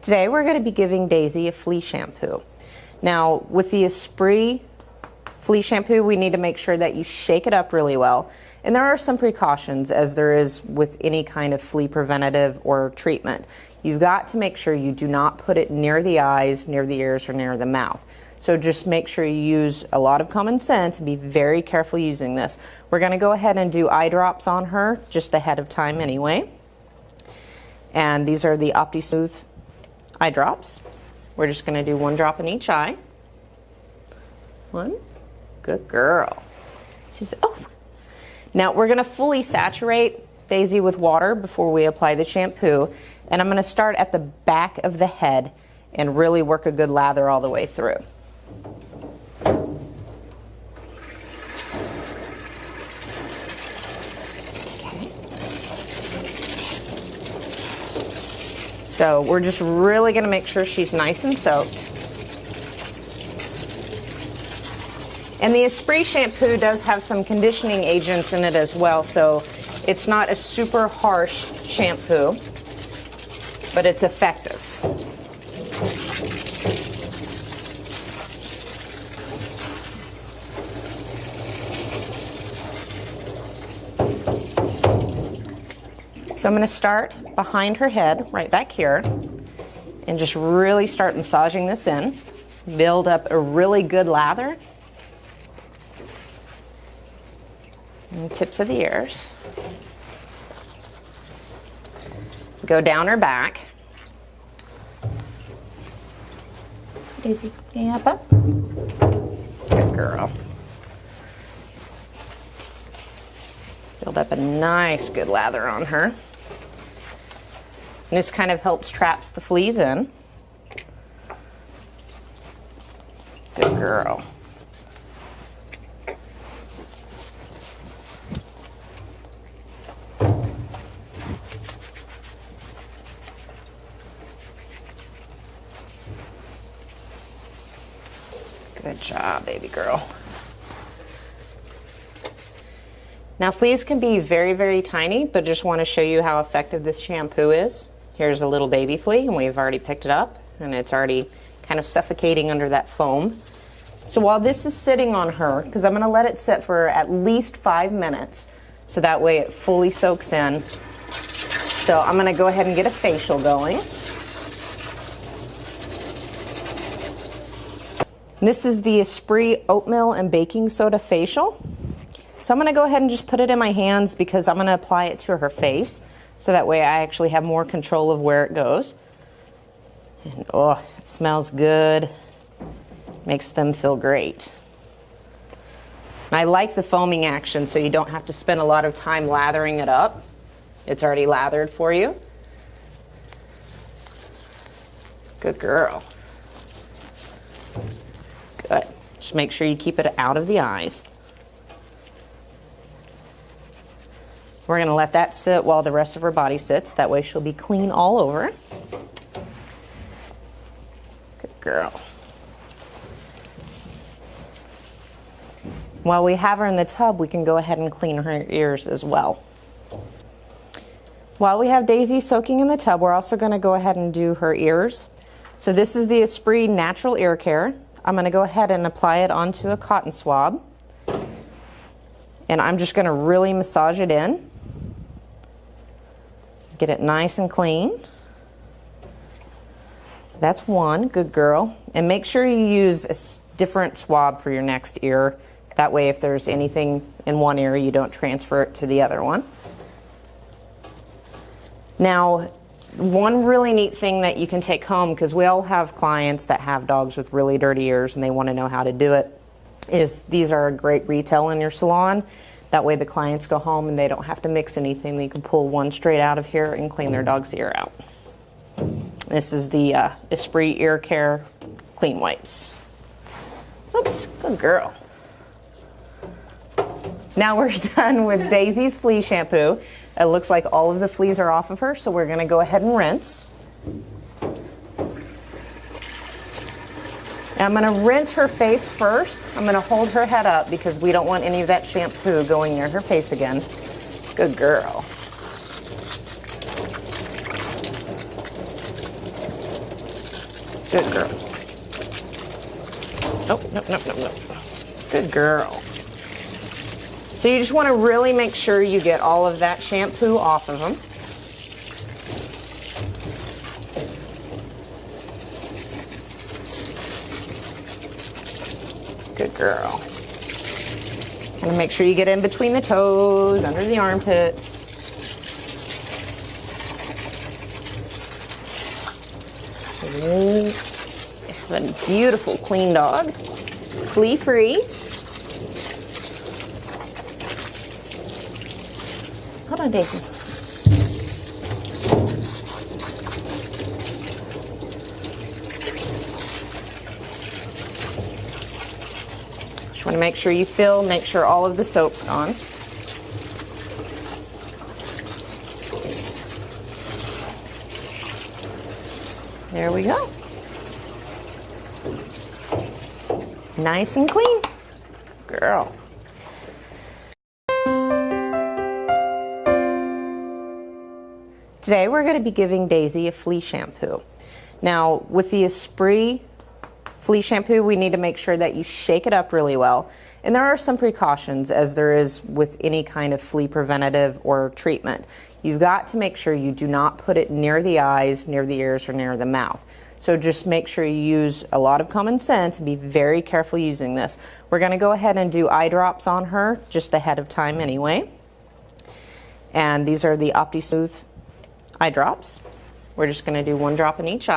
Today we're going to be giving Daisy a flea shampoo. Now with the Esprit flea shampoo, we need to make sure that you shake it up really well. And there are some precautions, as there is with any kind of flea preventative or treatment. You've got to make sure you do not put it near the eyes, near the ears, or near the mouth. So just make sure you use a lot of common sense and be very careful using this. We're going to go ahead and do eye drops on her just ahead of time anyway. And these are the OptiSmooth eye drops. We're just going to do 1 drop in each eye. 1. Good girl. She's, oh. Now we're going to fully saturate Daisy with water before we apply the shampoo. And I'm going to start at the back of the head and really work a good lather all the way through. Okay. So we're just really going to make sure she's nice and soaked. And the Esprit shampoo does have some conditioning agents in it as well, so it's not a super harsh shampoo, but it's effective. So I'm going to start behind her head, right back here, and just really start massaging this in. Build up a really good lather. And the tips of the ears. Go down her back. Daisy, up. Good girl. Build up a nice good lather on her. And this kind of helps traps the fleas in. Good girl. Good job, baby girl. Now fleas can be very, very tiny, but just want to show you how effective this shampoo is. Here's a little baby flea, and we've already picked it up, and it's already kind of suffocating under that foam. So while this is sitting on her, because I'm going to let it sit for at least 5 minutes, so that way it fully soaks in. So I'm going to go ahead and get a facial going. This is the Esprit oatmeal and baking soda facial. So I'm going to go ahead and just put it in my hands because I'm going to apply it to her face. So that way I actually have more control of where it goes. And oh, it smells good. Makes them feel great. And I like the foaming action, so you don't have to spend a lot of time lathering it up. It's already lathered for you. Good girl. Good. Just make sure you keep it out of the eyes. We're going to let that sit while the rest of her body sits. That way she'll be clean all over. Good girl. While we have her in the tub, we can go ahead and clean her ears as well. While we have Daisy soaking in the tub, we're also going to go ahead and do her ears. So this is the Esprit Natural Ear Care. I'm going to go ahead and apply it onto a cotton swab. And I'm just going to really massage it in. Get it nice and clean. So that's 1. Good girl. And make sure you use a different swab for your next ear. That way if there's anything in one ear, you don't transfer it to the other one. Now, one really neat thing that you can take home, because we all have clients that have dogs with really dirty ears and they want to know how to do it, is these are a great retail in your salon. That way the clients go home and they don't have to mix anything. They can pull one straight out of here and clean their dog's ear out. This is the Esprit Ear Care Clean Wipes. Oops, good girl. Now we're done with Daisy's flea shampoo. It looks like all of the fleas are off of her, so we're going to go ahead and rinse. Now I'm going to rinse her face first. I'm going to hold her head up because we don't want any of that shampoo going near her face again. Good girl. Good girl. Oh, no, no, no, no. Good girl. So you just want to really make sure you get all of that shampoo off of them. Good girl. And make sure you get in between the toes, under the armpits. You have a beautiful, clean dog. Flea free. Hold on, Daisy. Just want to make sure you fill, make sure all of the soap's gone. There we go. Nice and clean. Girl. Today we're going to be giving Daisy a flea shampoo. Now with the Esprit flea shampoo, we need to make sure that you shake it up really well. And there are some precautions, as there is with any kind of flea preventative or treatment. You've got to make sure you do not put it near the eyes, near the ears, or near the mouth. So just make sure you use a lot of common sense and be very careful using this. We're going to go ahead and do eye drops on her just ahead of time anyway. And these are the OptiSmooth eye drops. We're just going to do one drop in each eye.